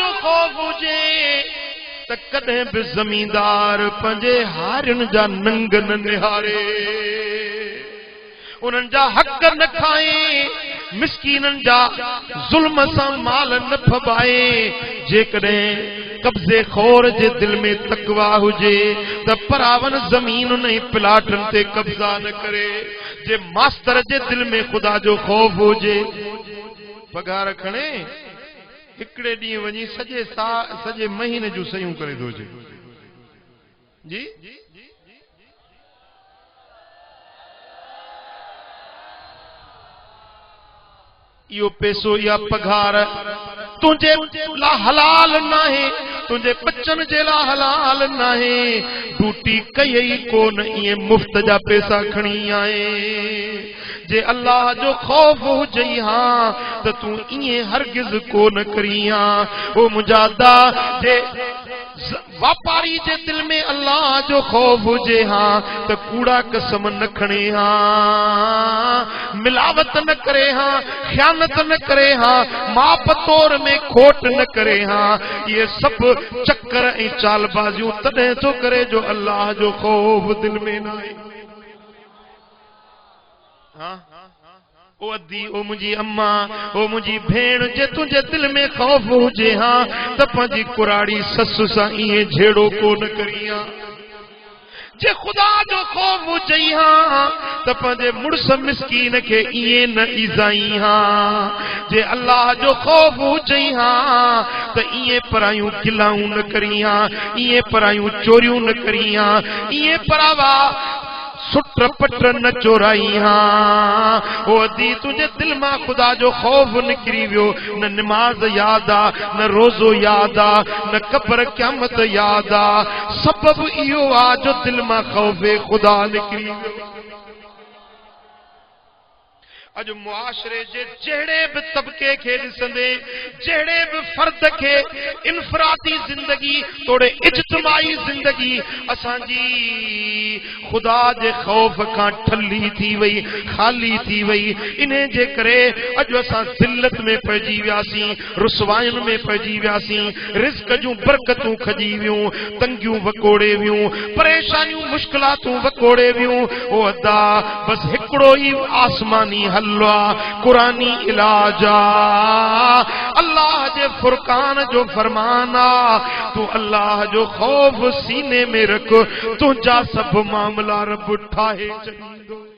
जो खौफ हुजे त कदे भी जमींदार पंजे हारन जा नंग न निहारे, उन्हनि जा हक न खाए, मिस्कीनन जा जुल्म सा माल न फबाए। जेकॾहिं कब्जे खोर जे दिल में तकवा हुजे त परावन जमीन नहीं प्लाटन ते कब्जा न करे। जे मास्टर जे दिल में खुदा जो खौफ हुजे, पगार खणे हिकड़े डी वनी सजे महीने जो सयूं करे दोजे जी। यो पैसो या पगार तुझे ला हलाल नाहे, तुझे बच्चन जे ला हलाल नाहे। ड्यूटी कई कोन ये मुफ्त जा पैसा खणी आए। जे अल्लाह जो खौफ हुजे हां त तू इए हरगिज कोन करिया। ओ मुजादा जे व्यापारी जे दिल में अल्लाह जो खौफ हुजे हां त कूड़ा कसम न खणे हां, मिलावट न करे हां, ख़यानत न करे हां, माप तोर में खोट न करे हां। ये सब चक्कर ऐं चालबाजियूं तॾहिं थो करे जो अल्लाह जो खौफ दिल में न आहे। हाँ ओ अद्दी, ओ मुझी अम्मा, ओ मुझी भेण, जे तुझे दिल में खौफ हुजे हां त पंहिंजी कुराड़ी ससु सां इएं झेड़ो कोन करिया। जे खुदा जो खौफ हुजे हां त पंहिंजे मुड़स मिस्कीन खे इएं न इज़ाई हां। जे अल्लाह जो खौफ हुजे हां त इएं परायूं गिलाऊं न करिया, इएं परायूं चोरियूं न करिया, इएं परावा सुट पट न चोराई हां। ओ अदी तुझे दिल मां खुदा जो खौफ निकरी वियो, न नमाज याद आ, न रोजो याद आ, न कब्र क़यामत याद आ। सबब इहो आ जो दिल मां खौफे खुदा निकरी वियो। अज मुआशरे जे जड़े भी तबके के दिसंदे, जड़े भी फर्द के इनफरादी जिंदगी तोड़े इज्तिमाई जिंदगी असांजी खुदा जे खौफ का ठल्ली थी वई, खाली थी वई। इन्हें जे करे अज असां जिल्लत में पइजी वियासीं, रुसवाइन में पइजी वियासीं, रिज़्क जूं बरकतूं खजी वियूं, तंगियूं वकोड़े वियूं, परेशानियूं मुश्किलातूं वकोड़े वियूं। ओ अदा बस हिकड़ो ही आसमानी हलवा कुरानी इलाजा अल्लाह जे फुरकान जो फरमाना। तू अल्लाह जो खौफ सीने में रख, तुझा सब मामला रब ठाहे छॾींदो।